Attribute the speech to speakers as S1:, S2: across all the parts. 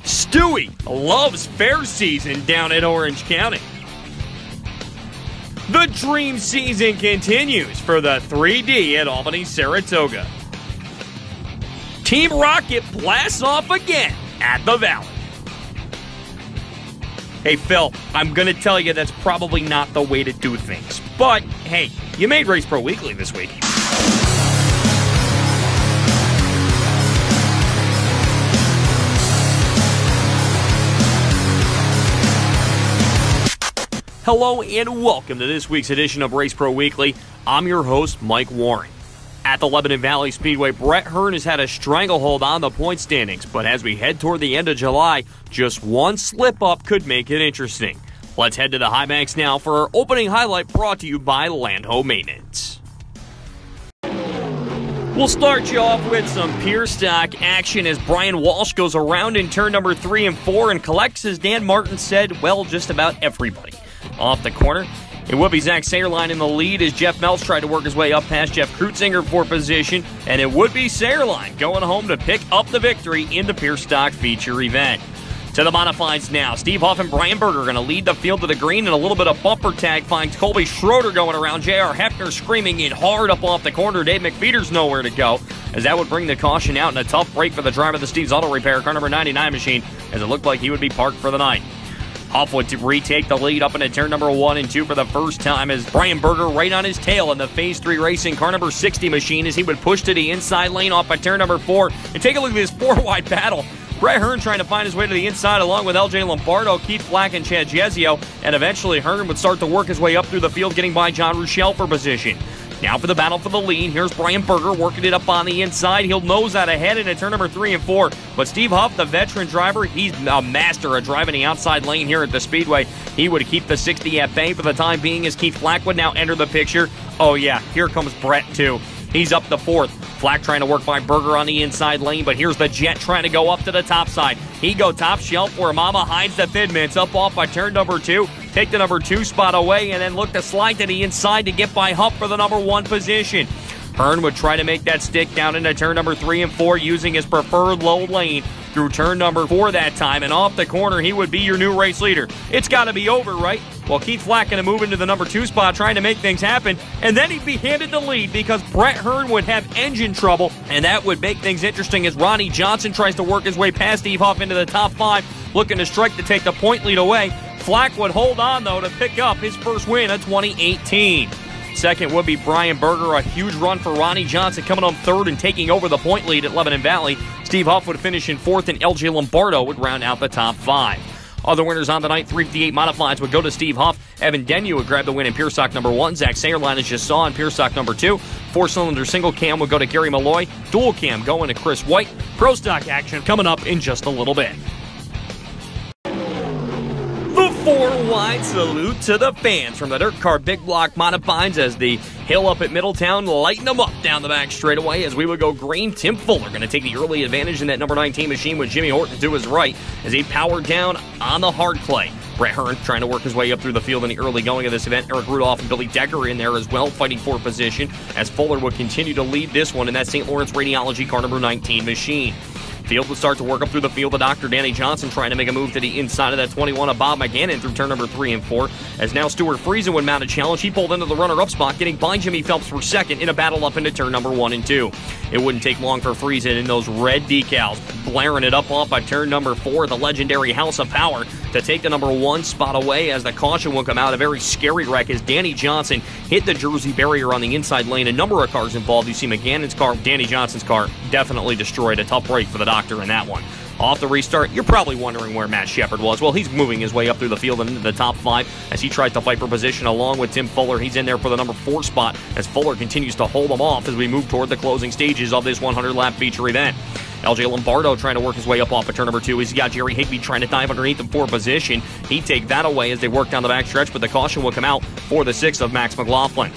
S1: Stewie loves fair season down in Orange County. The dream season continues for the 3D at Albany, Saratoga. Team Rocket blasts off again at the Valley. Hey, Phil, I'm going to tell you that's probably not the way to do things. But, hey, you made Race Pro Weekly this week. Hello and welcome to this week's edition of Race Pro Weekly. I'm your host, Mike Warren. At the Lebanon Valley Speedway, Brett Hearn has had a stranglehold on the point standings, but as we head toward the end of July, just one slip-up could make it interesting. Let's head to the high banks now for our opening highlight brought to you by Landho Maintenance. We'll start you off with some pure stock action as Brian Walsh goes around in turn number 3 and 4 and collects, as Dan Martin said, well, just about everybody. Off the corner, it would be Zach Sayerline in the lead as Jeff Meltz tried to work his way up past Jeff Krutzinger for position, and it would be Sayerline going home to pick up the victory in the pure stock feature event. To the modifieds now, Steve Huff and Brian Berger going to lead the field to the green, and a little bit of bumper tag finds Colby Schroeder going around. J.R. Hefner screaming in hard up off the corner. Dave McFeeder's nowhere to go, as that would bring the caution out, and a tough break for the driver of the Steve's Auto Repair, car number 99 machine, as it looked like he would be parked for the night. Huff would retake the lead up into turn number 1 and 2 for the first time as Brian Berger right on his tail in the Phase 3 Racing car number 60 machine as he would push to the inside lane off at turn number 4. And take a look at this 4-wide battle. Brett Hearn trying to find his way to the inside along with LJ Lombardo, Keith Flack, and Chad Jezio. And eventually Hearn would start to work his way up through the field, getting by John Rochelle for position. Now for the battle for the lead, here's Brian Berger working it up on the inside. He'll nose out ahead into turn number 3 and 4. But Steve Huff, the veteran driver, he's a master of driving the outside lane here at the Speedway. He would keep the 60 at bay for the time being as Keith Flack would now enter the picture. Oh yeah, here comes Brett too. He's up the 4th. Flack trying to work by Berger on the inside lane, but here's the Jet trying to go up to the top side. He go top shelf where Mama hides the Thin Mints up off by turn number 2. Take the number 2 spot away and then look to slide to the inside to get by Huff for the number 1 position. Hearn would try to make that stick down into turn number 3 and 4 using his preferred low lane through turn number 4 that time, and off the corner he would be your new race leader. It's got to be over, right? Well, Keith Flack going to move into the number 2 spot trying to make things happen, and then he'd be handed the lead because Brett Hearn would have engine trouble, and that would make things interesting as Ronnie Johnson tries to work his way past Steve Huff into the top 5, looking to strike to take the point lead away. Flack would hold on, though, to pick up his first win of 2018. Second would be Brian Berger, a huge run for Ronnie Johnson coming on 3rd and taking over the point lead at Lebanon Valley. Steve Huff would finish in 4th, and LJ Lombardo would round out the top 5. Other winners on the night, 358 modifieds would go to Steve Huff. Evan Denyu would grab the win in pure stock number 1. Zach Sayerline, as you saw, in pure stock number 2. 4-cylinder single cam would go to Gary Malloy. Dual cam going to Chris White. Pro stock action coming up in just a little bit. The 4-wide salute to the fans from the Dirtcar Big Block modifieds as the hill up at Middletown lighten them up down the back straightaway as we would go green. Tim Fuller going to take the early advantage in that number 19 machine with Jimmy Horton to his right as he powered down on the hard clay. Brett Hearn trying to work his way up through the field in the early going of this event. Eric Rudolph and Billy Decker in there as well, fighting for position as Fuller would continue to lead this one in that St. Lawrence Radiology car number 19 machine. Field would start to work up through the field. The Dr. Danny Johnson trying to make a move to the inside of that 21 of Bob McGannon through turn number 3 and 4. As now Stuart Friesen would mount a challenge. He pulled into the runner-up spot, getting by Jimmy Phelps for second in a battle up into turn number 1 and 2. It wouldn't take long for Friesen in those red decals, blaring it up off by turn number 4, the legendary House of Power, to take the number 1 spot away as the caution would come out. A very scary wreck as Danny Johnson hit the Jersey barrier on the inside lane. A number of cars involved. You see McGannon's car, Danny Johnson's car, definitely destroyed. A tough break for the Doctor in that one. Off the restart, you're probably wondering where Matt Shepard was. Well, he's moving his way up through the field and into the top 5 as he tries to fight for position along with Tim Fuller. He's in there for the number 4 spot as Fuller continues to hold him off as we move toward the closing stages of this 100-lap feature event. LJ Lombardo trying to work his way up off of turn number 2. He's got Jerry Higbee trying to dive underneath him for position. He'd take that away as they work down the backstretch, but the caution will come out for the 6 of Max McLaughlin.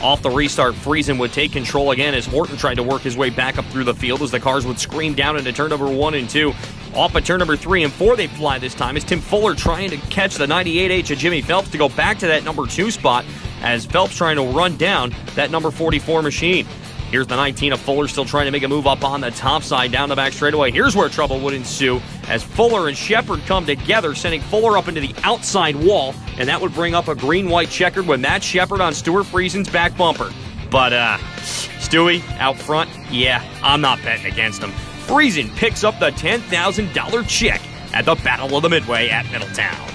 S1: Off the restart, Friesen would take control again as Horton tried to work his way back up through the field as the cars would scream down into turn number 1 and 2. Off at turn number 3 and 4 they fly this time as Tim Fuller trying to catch the 98H of Jimmy Phelps to go back to that number 2 spot as Phelps trying to run down that number 44 machine. Here's the 19 of Fuller still trying to make a move up on the top side down the back straightaway. Here's where trouble would ensue as Fuller and Shepard come together, sending Fuller up into the outside wall, and that would bring up a green-white checkered with Matt Shepard on Stuart Friesen's back bumper. But, Stewie out front, yeah, I'm not betting against him. Friesen picks up the $10,000 check at the Battle of the Midway at Middletown.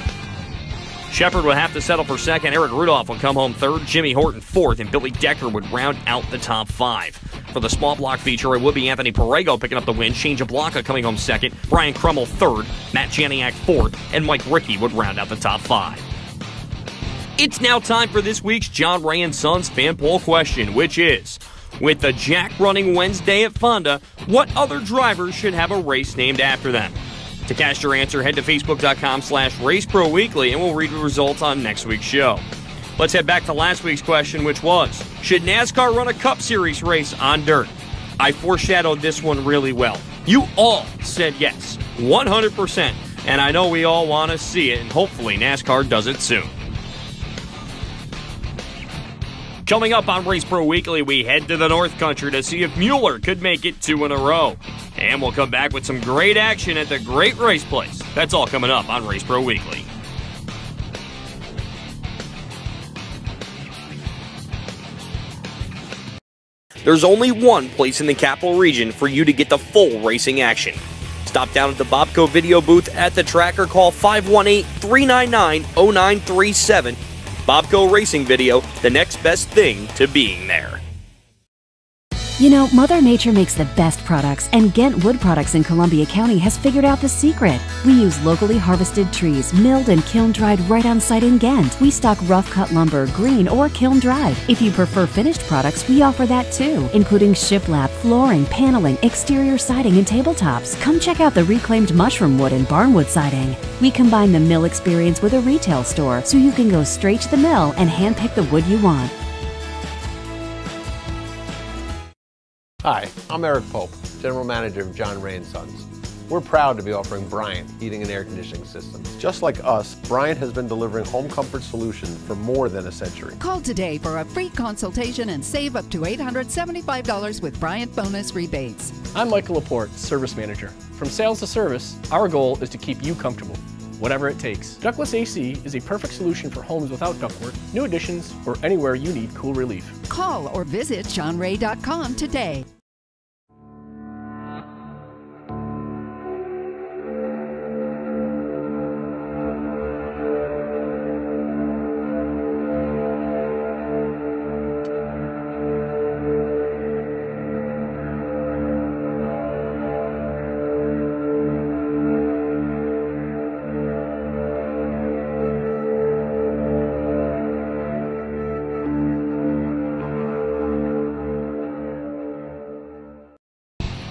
S1: Shepard would have to settle for second. Eric Rudolph would come home third. Jimmy Horton fourth. And Billy Decker would round out the top five. For the small block feature, it would be Anthony Perego picking up the win. Shane Jablonka coming home second. Brian Crummell third. Matt Janiak fourth. And Mike Rickey would round out the top five. It's now time for this week's John Ray and Sons fan poll question, which is, with the Jack running Wednesday at Fonda, what other drivers should have a race named after them? To cast your answer, head to Facebook.com/RaceProWeekly and we'll read the results on next week's show. Let's head back to last week's question, which was, should NASCAR run a Cup Series race on dirt? I foreshadowed this one really well. You all said yes, 100%, and I know we all want to see it, and hopefully NASCAR does it soon. Coming up on Race Pro Weekly, we head to the North Country to see if Mueller could make it 2 in a row. And we'll come back with some great action at the Great Race Place. That's all coming up on Race Pro Weekly. There's only one place in the Capital Region for you to get the full racing action. Stop down at the Bobco video booth at the track or call 518-399-0937. Bobco Racing Video, the next best thing to being there.
S2: You know, Mother Nature makes the best products, and Ghent Wood Products in Columbia County has figured out the secret. We use locally harvested trees, milled and kiln-dried right on site in Ghent. We stock rough-cut lumber, green or kiln-dried. If you prefer finished products, we offer that too, including shiplap, flooring, paneling, exterior siding, and tabletops. Come check out the reclaimed mushroom wood and barnwood siding. We combine the mill experience with a retail store, so you can go straight to the mill and handpick the wood you want.
S3: Hi, I'm Eric Pope, General Manager of John Ray & Sons. We're proud to be offering Bryant heating and air conditioning systems. Just like us, Bryant has been delivering home comfort solutions for more than a century.
S4: Call today for a free consultation and save up to $875 with Bryant bonus rebates.
S5: I'm Michael Laporte, Service Manager. From sales to service, our goal is to keep you comfortable, whatever it takes. Ductless AC is a perfect solution for homes without ductwork, new additions, or anywhere you need cool relief.
S4: Call or visit johnray.com today.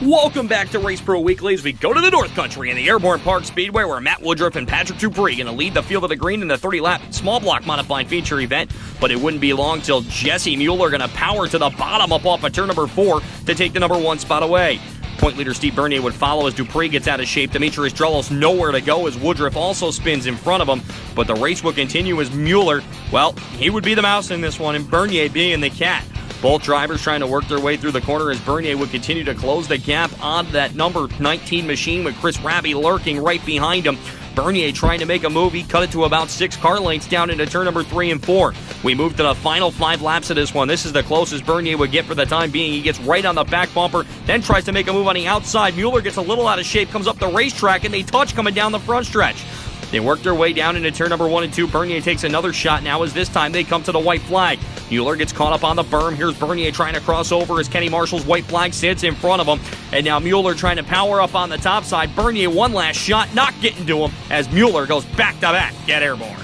S1: Welcome back to Race Pro Weekly as we go to the North Country in the Airborne Park Speedway, where Matt Woodruff and Patrick Dupree are going to lead the field of the green in the 30-lap small block modified feature event. But it wouldn't be long till Jesse Mueller going to power to the bottom up off of turn number 4 to take the number 1 spot away. Point leader Steve Bernier would follow as Dupree gets out of shape. Demetrius Drelos nowhere to go as Woodruff also spins in front of him. But the race will continue as Mueller, well, he would be the mouse in this one and Bernier being the cat. Both drivers trying to work their way through the corner as Bernier would continue to close the gap on that number 19 machine with Chris Raby lurking right behind him. Bernier trying to make a move. He cut it to about 6 car lengths down into turn number 3 and 4. We move to the final 5 laps of this one. This is the closest Bernier would get for the time being. He gets right on the back bumper, then tries to make a move on the outside. Mueller gets a little out of shape, comes up the racetrack, and they touch coming down the front stretch. They work their way down into turn number 1 and 2. Bernier takes another shot now as this time they come to the white flag. Mueller gets caught up on the berm. Here's Bernier trying to cross over as Kenny Marshall's white flag sits in front of him. And now Mueller trying to power up on the top side. Bernier one last shot, not getting to him as Mueller goes back-to-back at Airborne.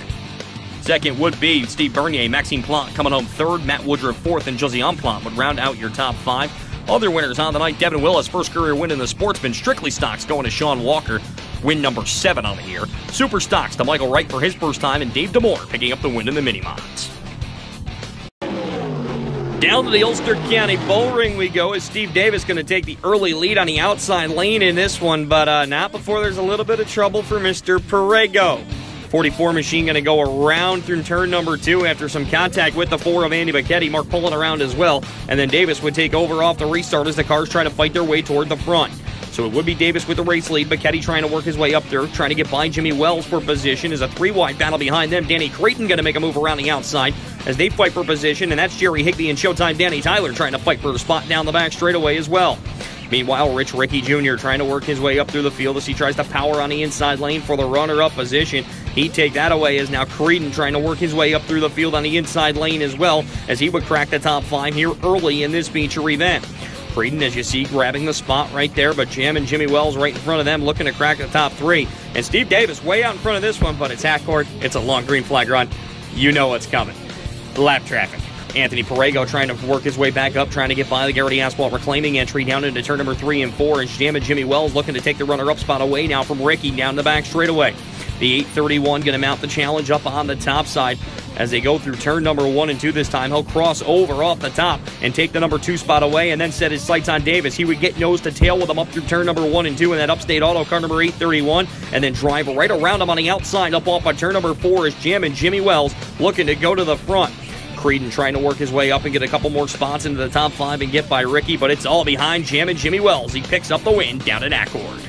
S1: Second would be Steve Bernier. Maxime Plante coming home third. Matt Woodruff fourth, and Josiane Plante would round out your top 5. Other winners on the night, Devin Willis, first career win in the Sportsman. Strictly Stocks going to Sean Walker, win number 7 on the year. Super Stocks to Michael Wright for his first time, and Dave DeMore picking up the win in the Mini-Mods. Down to the Ulster County Bullring we go as Steve Davis going to take the early lead on the outside lane in this one, but not before there's a little bit of trouble for Mr. Perego. 44 machine going to go around through turn number 2 after some contact with the 4 of Andy Bacchetti. Mark pulling around as well. And then Davis would take over off the restart as the cars try to fight their way toward the front. So it would be Davis with the race lead. Bacchetti trying to work his way up there, trying to get by Jimmy Wells for position. As a 3-wide battle behind them. Danny Creighton going to make a move around the outside as they fight for position. And that's Jerry Higbee and Showtime Danny Tyler trying to fight for a spot down the back straightaway as well. Meanwhile, Rich Ricky Jr. trying to work his way up through the field as he tries to power on the inside lane for the runner-up position. He'd take that away as now Creighton trying to work his way up through the field on the inside lane as well as he would crack the top 5 here early in this feature event. Creighton, as you see, grabbing the spot right there, but Jam and Jimmy Wells right in front of them looking to crack the top 3. And Steve Davis way out in front of this one, but it's half court. It's a long green flag run. You know what's coming. Lap traffic. Anthony Perego trying to work his way back up, trying to get by the Garrity Asphalt reclaiming entry down into turn number 3 and 4. And Jam and Jimmy Wells looking to take the runner-up spot away now from Ricky down the back straightaway. The 831 going to mount the challenge up on the top side as they go through turn number 1 and 2 this time. He'll cross over off the top and take the number 2 spot away and then set his sights on Davis. He would get nose to tail with him up through turn number 1 and 2 in that Upstate Auto car number 831 and then drive right around him on the outside up off of turn number 4 as Jam and Jimmy Wells looking to go to the front. Creighton trying to work his way up and get a couple more spots into the top 5 and get by Ricky, but it's all behind Jam and Jimmy Wells. He picks up the win down at Accord.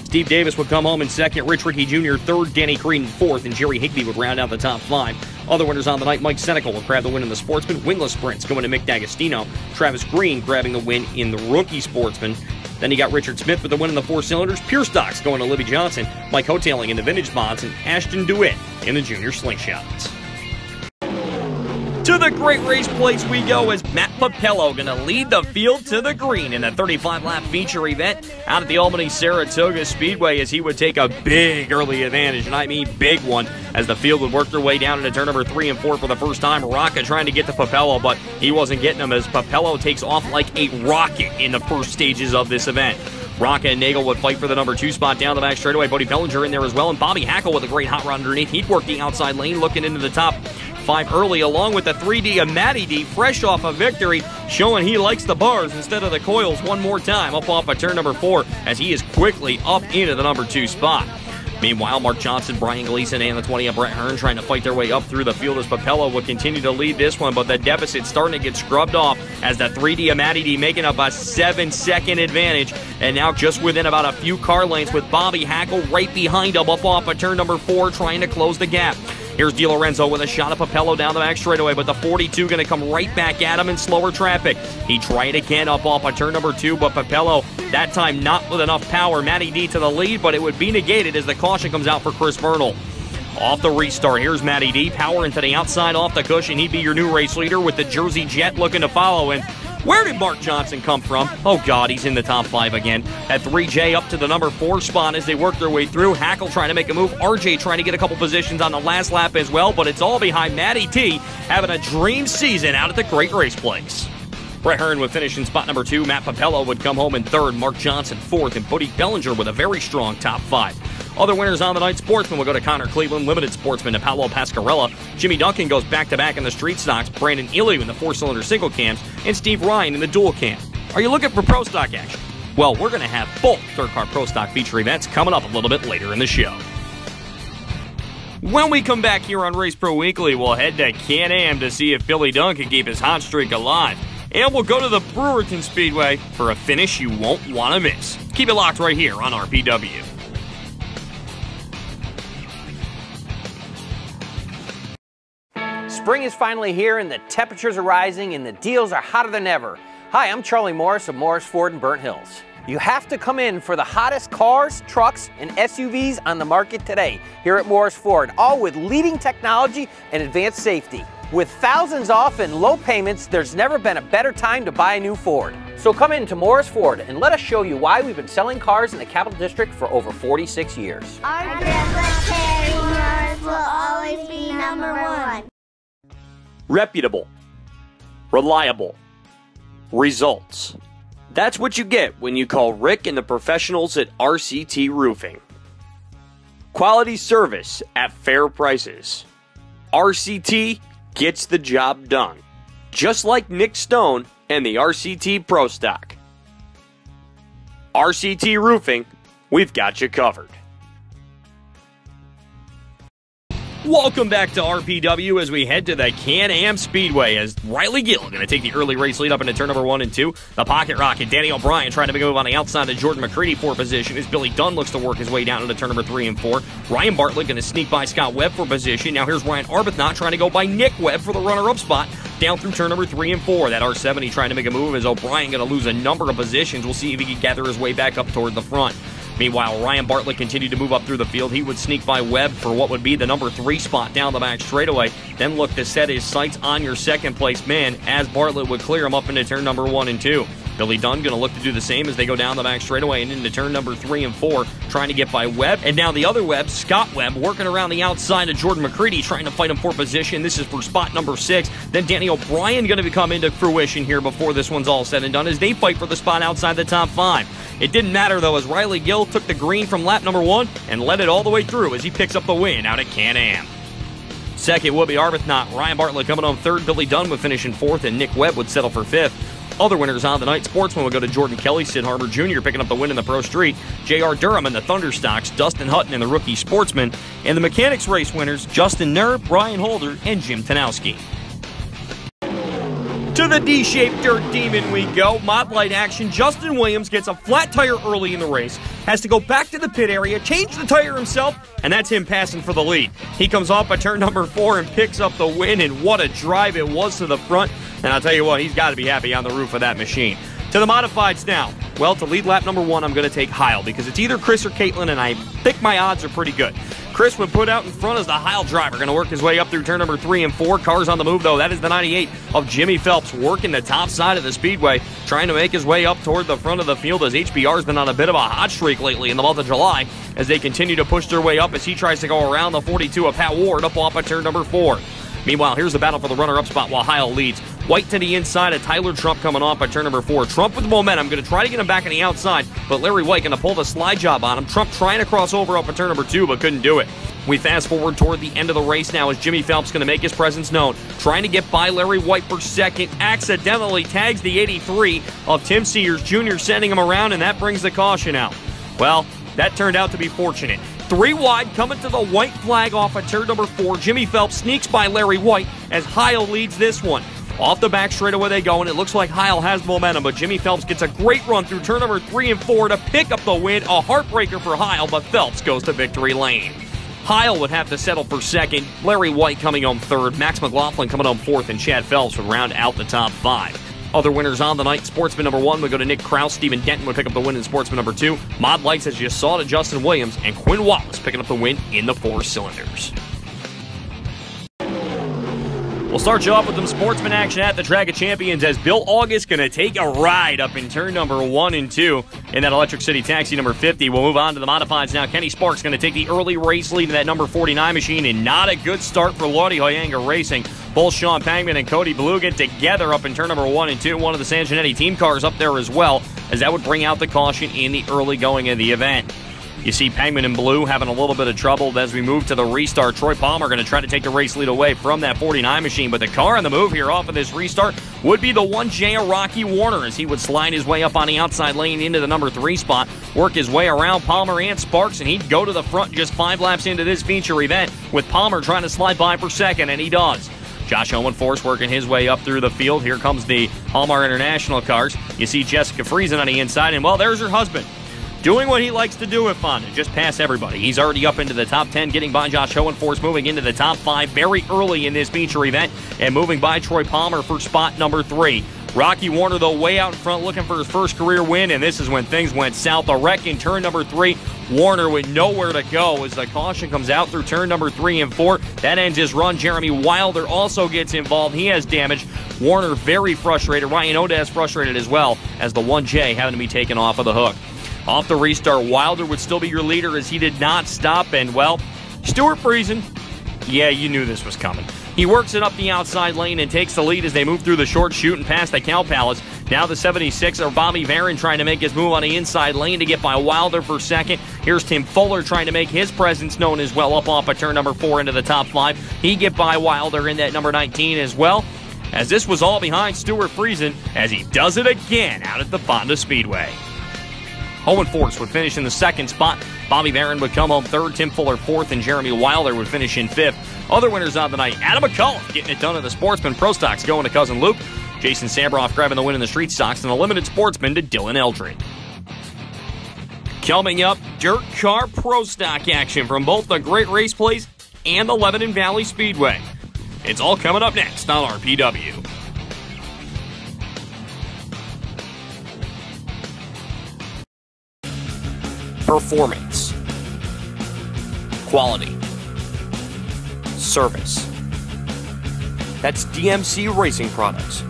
S1: Steve Davis would come home in second, Rich Ricky Jr. third, Danny Creighton fourth, and Jerry Higbee would round out the top 5. Other winners on the night, Mike Senecal will grab the win in the Sportsman. Wingless sprints going to Mick D'Agostino. Travis Green grabbing the win in the Rookie Sportsman. Then you got Richard Smith with the win in the 4 cylinders. Pure Stocks going to Libby Johnson. Mike Hotailing in the Vintage Mods, and Ashton DeWitt in the Junior Slingshots. To the Great Race Place we go as Matt Papello going to lead the field to the green in a 35-lap feature event out at the Albany Saratoga Speedway as he would take a big early advantage, and I mean big one, as the field would work their way down into turn number 3 and 4 for the first time. Rocca trying to get to Papello, but he wasn't getting him as Papello takes off like a rocket in the first stages of this event. Rocca and Nagel would fight for the number 2 spot down the back straightaway. Bodie Bellinger in there as well, and Bobby Hackle with a great hot rod underneath. He'd work the outside lane looking into the top 5 early, along with the 3D of Matty D, fresh off a victory, showing he likes the bars instead of the coils one more time up off of turn number 4 as he is quickly up into the number 2 spot. Meanwhile, Mark Johnson, Brian Gleason, and the 20 of Brett Hearn trying to fight their way up through the field as Papello would continue to lead this one, but the deficit starting to get scrubbed off as the 3D of Matty D making up a 7-second advantage, and now just within about a few car lengths with Bobby Hackle right behind him up off of turn number 4 trying to close the gap. Here's DiLorenzo with a shot of Papello down the back straightaway, but the 42 going to come right back at him in slower traffic. He tried again up off of turn number 2, but Papello, that time not with enough power. Matty D to the lead, but it would be negated as the caution comes out for Chris Vernal. Off the restart, here's Matty D, power into the outside off the cushion. He'd be your new race leader with the Jersey Jet looking to follow. And where did Mark Johnson come from? Oh, God, he's in the top 5 again. At 3J up to the number 4 spot as they work their way through. Hackle trying to make a move. RJ trying to get a couple positions on the last lap as well, but it's all behind Matty T having a dream season out at the Great Race Place. Brett Hearn would finish in spot number 2. Matt Papello would come home in 3rd. Mark Johnson 4th. And Bodie Bellinger with a very strong top 5. Other winners on the night, Sportsman will go to Connor Cleveland, Limited Sportsman to Paolo Pascarella. Jimmy Duncan goes back-to-back in the Street Stocks, Brandon Iliu in the 4-cylinder single cams, and Steve Ryan in the dual cam. Are you looking for Pro Stock action? Well, we're going to have both Dirtcar Pro Stock feature events coming up a little bit later in the show. When we come back here on Race Pro Weekly, we'll head to Can-Am to see if Billy Dunn can keep his hot streak alive. And we'll go to the Brewerton Speedway for a finish you won't want to miss. Keep it locked right here on RPW.
S6: Spring is finally here and the temperatures are rising and the deals are hotter than ever. Hi, I'm Charlie Morris of Morris Ford in Burnt Hills. You have to come in for the hottest cars, trucks, and SUVs on the market today here at Morris Ford, all with leading technology and advanced safety. With thousands off and low payments, there's never been a better time to buy a new Ford. So come in to Morris Ford and let us show you why we've been selling cars in the Capital District for over 46 years.
S7: Our military Morris will always be number 1.
S1: Reputable, reliable, results. That's what you get when you call Rick and the professionals at RCT Roofing. Quality service at fair prices. RCT gets the job done. Just like Nick Stone and the RCT Pro Stock. RCT Roofing, we've got you covered. Welcome back to RPW as we head to the Can-Am Speedway as Riley Gill going to take the early race lead up into turn number 1 and 2. The Pocket Rocket, Danny O'Brien trying to make a move on the outside of Jordan McCready for position as Billy Dunn looks to work his way down into turn number 3 and 4. Ryan Bartlett going to sneak by Scott Webb for position. Now here's Ryan Arbuthnot trying to go by Nick Webb for the runner-up spot down through turn number 3 and 4. That R70 trying to make a move as O'Brien going to lose a number of positions. We'll see if he can gather his way back up toward the front. Meanwhile, Ryan Bartlett continued to move up through the field. He would sneak by Webb for what would be the number 3 spot down the back straightaway. Then look to set his sights on your second-place man as Bartlett would clear him up into turn number 1 and 2. Billy Dunn going to look to do the same as they go down the back straightaway and into turn number 3 and 4, trying to get by Webb. And now the other Webb, Scott Webb, working around the outside of Jordan McCready, trying to fight him for position. This is for spot number 6. Then Danny O'Brien going to come into fruition here before this one's all said and done as they fight for the spot outside the top 5. It didn't matter, though, as Riley Gill took the green from lap number 1 and led it all the way through as he picks up the win out at Can-Am. Second would be Arbuthnot. Ryan Bartlett coming on 3rd. Billy Dunn would finish in 4th, and Nick Webb would settle for 5th. Other winners on the night, Sportsman would go to Jordan Kelly, Sid Harbour Jr. picking up the win in the Pro Street, J.R. Durham in the Thunderstocks, Dustin Hutton in the Rookie Sportsman, and the Mechanics Race winners, Justin Nerr, Brian Holder, and Jim Tanowski. To the D-shaped Dirt Demon we go. Mod Light action. Justin Williams gets a flat tire early in the race, has to go back to the pit area, change the tire himself, and that's him passing for the lead. He comes off at turn number 4 and picks up the win, and what a drive it was to the front. And I'll tell you what, he's got to be happy on the roof of that machine. To the modifieds now. Well, to lead lap number 1, I'm going to take Heil because it's either Chris or Caitlin, and I think my odds are pretty good. Chris would put out in front as the Heil driver, going to work his way up through turn number 3 and 4. Cars on the move, though. That is the 98 of Jimmy Phelps working the top side of the speedway, trying to make his way up toward the front of the field as HBR's been on a bit of a hot streak lately in the month of July as they continue to push their way up as he tries to go around the 42 of Pat Ward up off at turn number 4. Meanwhile, here's the battle for the runner-up spot while Heil leads. White to the inside of Tyler Trump coming off at turn number 4. Trump with the momentum, going to try to get him back on the outside, but Larry White going to pull the slide job on him. Trump trying to cross over up at turn number 2, but couldn't do it. We fast forward toward the end of the race now as Jimmy Phelps going to make his presence known. Trying to get by Larry White for second, accidentally tags the 83 of Tim Sears Jr., sending him around, and that brings the caution out. Well, that turned out to be fortunate. 3 wide, coming to the white flag off at turn number 4. Jimmy Phelps sneaks by Larry White as Heil leads this one. Off the back straightaway they go, and it looks like Heil has momentum, but Jimmy Phelps gets a great run through turn number 3 and 4 to pick up the win. A heartbreaker for Heil, but Phelps goes to victory lane. Heil would have to settle for second. Larry White coming home 3rd. Max McLaughlin coming home 4th, and Chad Phelps would round out the top 5. Other winners on the night, Sportsman number 1 would go to Nick Krause. Stephen Denton would pick up the win in Sportsman number 2. Mod Lights, as you saw, to Justin Williams, and Quinn Wallace picking up the win in the 4 cylinders. We'll start you off with some sportsman action at the Track of Champions as Bill August going to take a ride up in turn number 1 and 2 in that Electric City Taxi number 50. We'll move on to the modifieds now. Kenny Sparks going to take the early race lead in that number 49 machine, and not a good start for Lodi Hoyanga Racing. Both Sean Pangman and Cody Blue get together up in turn number 1 and 2. One of the San Giannetti team cars up there as well, as that would bring out the caution in the early going of the event. You see Pangman and Blue having a little bit of trouble as we move to the restart. Troy Palmer going to try to take the race lead away from that 49 machine, but the car on the move here off of this restart would be the 1J of Rocky Warner as he would slide his way up on the outside lane into the number 3 spot, work his way around Palmer and Sparks, and he'd go to the front just 5 laps into this feature event with Palmer trying to slide by for second, and he does. Josh Owen Force working his way up through the field. Here comes the Hallmark International cars. You see Jessica Friesen on the inside, and well, there's her husband, doing what he likes to do with Fonda, just pass everybody. He's already up into the top 10, getting by Josh Hohenforce, moving into the top 5 very early in this feature event, and moving by Troy Palmer for spot number 3. Rocky Warner, though, way out in front, looking for his first career win, and this is when things went south. A wreck in turn number 3. Warner with nowhere to go as the caution comes out through turn number 3 and 4. That ends his run. Jeremy Wilder also gets involved. He has damage. Warner very frustrated. Ryan Odaz frustrated as well as the 1J having to be taken off of the hook. Off the restart, Wilder would still be your leader as he did not stop, and, well, Stuart Friesen, yeah, you knew this was coming. He works it up the outside lane and takes the lead as they move through the short chute and past the Cow Palace. Now the 76 of Bobby Varon trying to make his move on the inside lane to get by Wilder for second. Here's Tim Fuller trying to make his presence known as well up off of turn number 4 into the top 5. He get by Wilder in that number 19 as well, as this was all behind Stuart Friesen as he does it again out at the Fonda Speedway. Owen Force would finish in the second spot. Bobby Barron would come home third. Tim Fuller fourth, and Jeremy Wilder would finish in fifth. Other winners on the night: Adam McCullough getting it done at the Sportsman Pro Stocks, going to Cousin Luke. Jason Sambroff grabbing the win in the Street Stocks, and the Limited Sportsman to Dylan Eldred. Coming up, Dirt Car Pro Stock action from both the Great Race Place and the Lebanon Valley Speedway. It's all coming up next on RPW. Performance, quality, service. That's DMC Racing Products.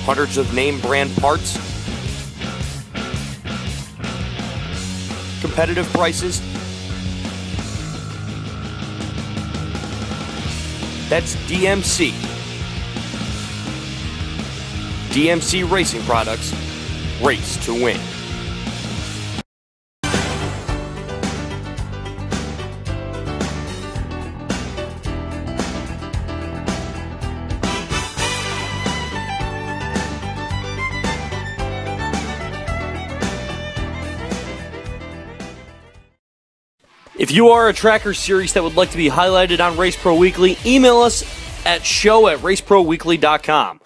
S1: Hundreds of name brand parts, competitive prices. That's DMC. DMC Racing Products. Race to win. If you are a tracker series that would like to be highlighted on Race Pro Weekly, email us at show@raceproweekly.com.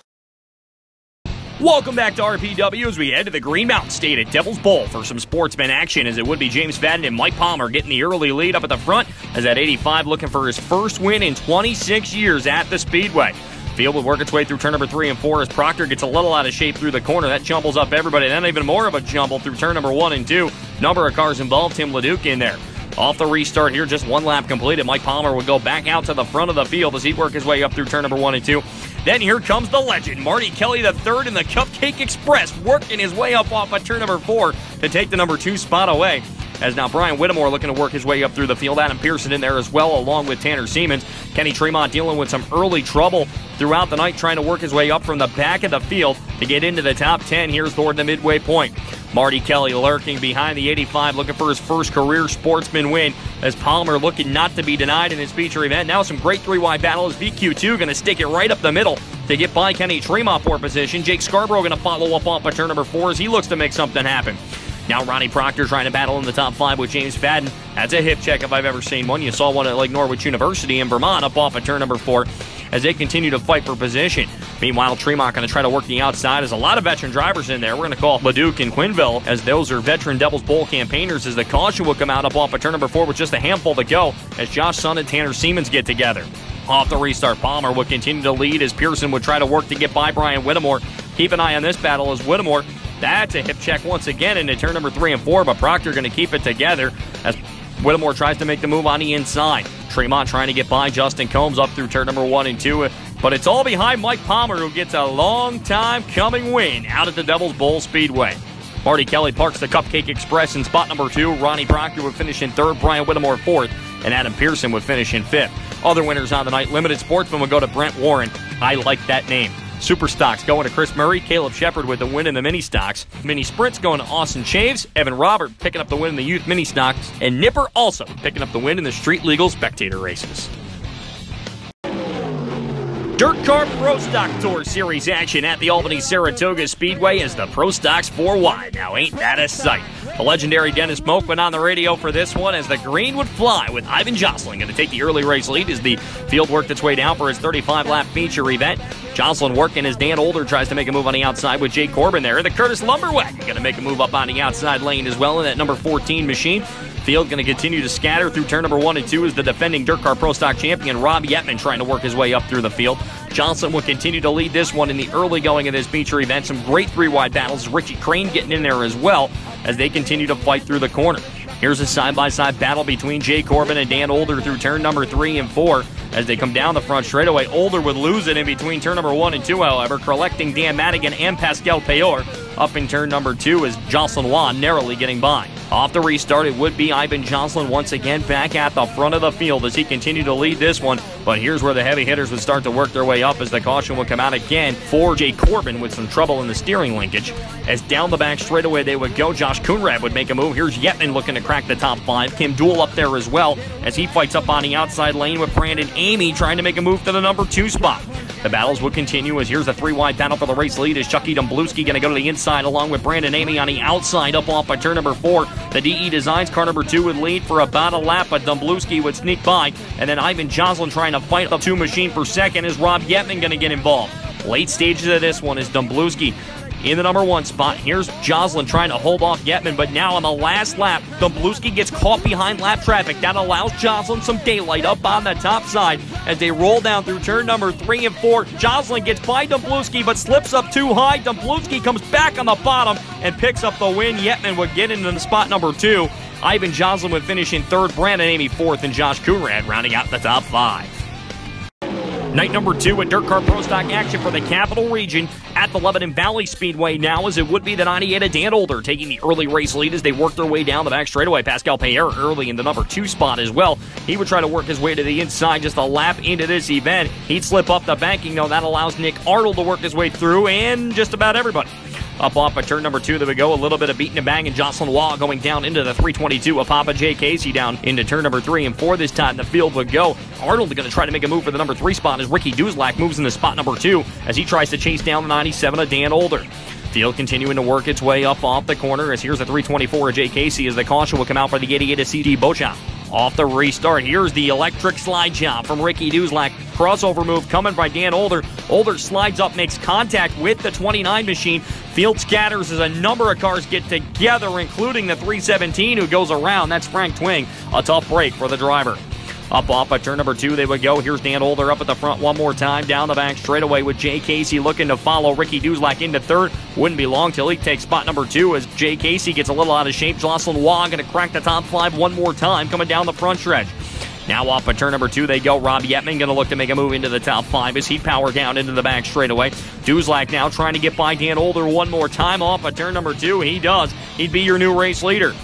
S1: Welcome back to RPW as we head to the Green Mountain State at Devil's Bowl for some sportsman action, as it would be James Fadden and Mike Palmer getting the early lead up at the front, as that 85 looking for his first win in 26 years at the Speedway. Field will work its way through turn number 3 and 4 as Proctor gets a little out of shape through the corner. That jumbles up everybody. Then even more of a jumble through turn number 1 and 2. Number of cars involved, Tim LeDuc in there. Off the restart here, just one lap completed. Mike Palmer would go back out to the front of the field as he'd work his way up through turn number 1 and 2. Then here comes the legend, Marty Kelly III in the Cupcake Express, working his way up off of turn number 4 to take the number 2 spot away. As now Brian Whittemore looking to work his way up through the field. Adam Pearson in there as well, along with Tanner Siemens. Kenny Tremont dealing with some early trouble throughout the night, trying to work his way up from the back of the field to get into the top 10. Here's toward the midway point. Marty Kelly lurking behind the 85, looking for his first career sportsman win, as Palmer looking not to be denied in his feature event. Now some great three-wide battle as VQ2 going to stick it right up the middle to get by Kenny Tremont for position. Jake Scarborough going to follow up off of turn number 4 as he looks to make something happen. Now Ronnie Proctor trying to battle in the top 5 with James Fadden. That's a hip check if I've ever seen one. You saw one at Lake Norwich University in Vermont up off of turn number 4 as they continue to fight for position. Meanwhile, Tremont going to try to work the outside. There's a lot of veteran drivers in there. We're going to call LeDuc and Quinville, as those are veteran Devil's Bowl campaigners, as the caution will come out up off of turn number 4 with just a handful to go as Josh Sun and Tanner Siemens get together. Off the restart, Palmer will continue to lead as Pearson would try to work to get by Brian Whittemore. Keep an eye on this battle as Whittemore, that's a hip check once again into turn number 3 and 4, but Proctor going to keep it together as Whittemore tries to make the move on the inside. Tremont trying to get by Justin Combs up through turn number 1 and 2, but it's all behind Mike Palmer, who gets a long time coming win out at the Devil's Bowl Speedway. Marty Kelly parks the Cupcake Express in spot number 2. Ronnie Proctor would finish in 3rd, Brian Whittemore 4th, and Adam Pearson would finish in 5th. Other winners on the night: Limited Sportsman would go to Brent Warren. I like that name. Super Stocks going to Chris Murray. Caleb Shepard with the win in the Mini Stocks. Mini Sprints going to Austin Chaves. Evan Robert picking up the win in the Youth Mini Stocks. And Nipper also picking up the win in the Street Legal Spectator Races. Dirtcar Pro Stock Tour Series action at the Albany Saratoga Speedway as the Pro Stocks 4 wide. Now ain't that a sight? The legendary Dennis Moak went on the radio for this one as the green would fly, with Ivan Jocelyn going to take the early race lead as the field worked its way down for his 35-lap feature event. Jocelyn working as Dan Older tries to make a move on the outside with Jake Corbin there. The Curtis Lumberwagon going to make a move up on the outside lane as well in that number 14 machine. Field going to continue to scatter through turn number 1 and 2 as the defending Dirtcar Pro Stock champion Rob Yetman trying to work his way up through the field. Johnson will continue to lead this one in the early going of this feature event. Some great 3-wide battles. Richie Crane getting in there as well as they continue to fight through the corner. Here's a side-by-side battle between Jay Corbin and Dan Older through turn number 3 and 4 as they come down the front straightaway. Older would lose it in between turn number 1 and 2, however, collecting Dan Madigan and Pascal Payor up in turn number 2 as Jocelyn Wan narrowly getting by. Off the restart, it would be Ivan Jocelyn once again back at the front of the field as he continued to lead this one. But here's where the heavy hitters would start to work their way up as the caution would come out again for Jay Corbin with some trouble in the steering linkage. As down the back straightaway they would go. Josh Coonrad would make a move. Here's Yetman looking to crack the top 5. Kim Dool up there as well as he fights up on the outside lane with Brandon Amy trying to make a move to the number 2 spot. The battles will continue as here's a 3-wide battle for the race lead as Chucky Dumbluski going to go to the inside along with Brandon Amy on the outside up off by turn number 4. The DE Designs car number 2 would lead for about a lap, but Dumbluski would sneak by, and then Ivan Joslin trying to fight up 2 machine per second is Rob Yetman going to get involved. Late stages of this one is Dumbluski in the number 1 spot. Here's Joslin trying to hold off Yetman, but now on the last lap, Dumbluski gets caught behind lap traffic. That allows Joslin some daylight up on the top side as they roll down through turn number 3 and 4. Joslin gets by Dumbluski, but slips up too high. Dumbluski comes back on the bottom and picks up the win. Yetman would get into the spot number 2. Ivan Joslin would finish in 3rd, Brandon Amy 4th, and Josh Coonrad rounding out the top 5. Night number 2 at Dirtcar Pro Stock action for the Capital Region at the Lebanon Valley Speedway now, as it would be the 98 of Dan Older taking the early race lead as they work their way down the back straightaway. Pascal Payer early in the number 2 spot as well. He would try to work his way to the inside just a lap into this event. He'd slip up the banking, though. That allows Nick Arnold to work his way through, and just about everybody. Up off at turn number 2, there we go. A little bit of beating and bang, and Jocelyn Waugh going down into the 322 of Papa J. Casey down into turn number 3 and 4 this time. The field would go. Arnold going to try to make a move for the number 3 spot as Ricky Duzlak moves into spot number 2 as he tries to chase down the 97 of Dan Older. Field continuing to work its way up off the corner as here's the 324 of J. Casey as the caution will come out for the 88 of C.D. Beauchamp. Off the restart, here's the electric slide job from Ricky Duzlak. Crossover move coming by Dan Older. Older slides up, makes contact with the 29 machine. Field scatters as a number of cars get together, including the 317 who goes around. That's Frank Twing. A tough break for the driver. Up off at turn number 2 they would go. Here's Dan Older up at the front one more time. Down the back straightaway with Jay Casey looking to follow Ricky Duzlak into 3rd. Wouldn't be long till he takes spot number 2 as Jay Casey gets a little out of shape. Jocelyn Waugh going to crack the top 5 one more time coming down the front stretch. Now off at turn number 2 they go. Rob Yetman going to look to make a move into the top 5 as he'd power down into the back straightaway. Duzlak now trying to get by Dan Older one more time off at turn number 2. He does. He'd be your new race leader.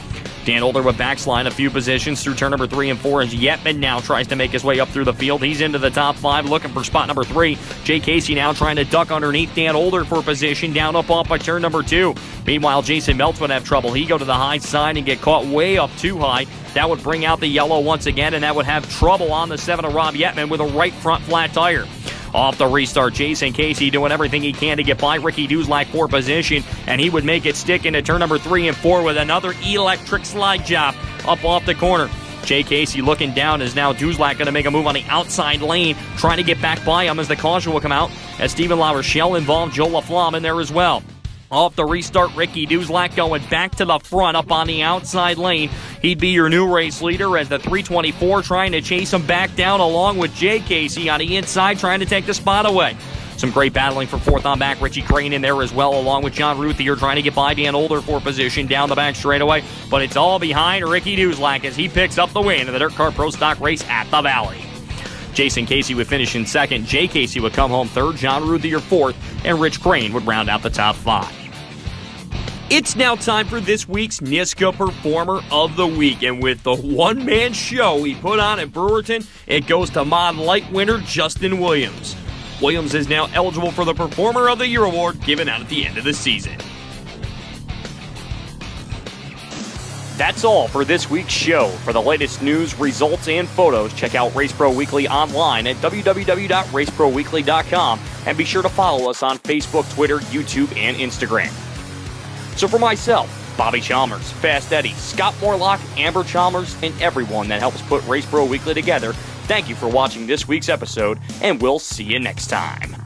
S1: Dan Older would backslide a few positions through turn number 3 and 4 as Yetman now tries to make his way up through the field. He's into the top 5 looking for spot number 3. Jay Casey now trying to duck underneath Dan Older for position down up off by turn number 2. Meanwhile, Jason Meltz would have trouble. He'd go to the high side and get caught way up too high. That would bring out the yellow once again, and that would have trouble on the 7 of Rob Yetman with a right front flat tire. Off the restart, Jason Casey doing everything he can to get by Ricky Duzlak for position, and he would make it stick into turn number 3 and 4 with another electric slide job up off the corner. Jay Casey looking down as now Duzlak going to make a move on the outside lane, trying to get back by him as the caution will come out, as Stephen LaRochelle involved Joe LaFlamme in there as well. Off the restart, Ricky Duzlak going back to the front up on the outside lane. He'd be your new race leader as the 324 trying to chase him back down along with Jay Casey on the inside trying to take the spot away. Some great battling for 4th on back. Richie Crane in there as well along with John Ruthier trying to get by Dan Older for position down the back straightaway. But it's all behind Ricky Duzlak as he picks up the win in the Dirtcar Pro Stock race at the Valley. Jason Casey would finish in 2nd. Jay Casey would come home 3rd. John Ruthier 4th. And Rich Crane would round out the top 5. It's now time for this week's NISCA Performer of the Week, and with the one-man show he put on at Brewerton, it goes to Mod Light winner Justin Williams. Williams is now eligible for the Performer of the Year award given out at the end of the season. That's all for this week's show. For the latest news, results, and photos, check out Race Pro Weekly online at www.raceproweekly.com, and be sure to follow us on Facebook, Twitter, YouTube, and Instagram. So for myself, Bobby Chalmers, Fast Eddie, Scott Morlock, Amber Chalmers, and everyone that helps put Race Pro Weekly together, thank you for watching this week's episode, and we'll see you next time.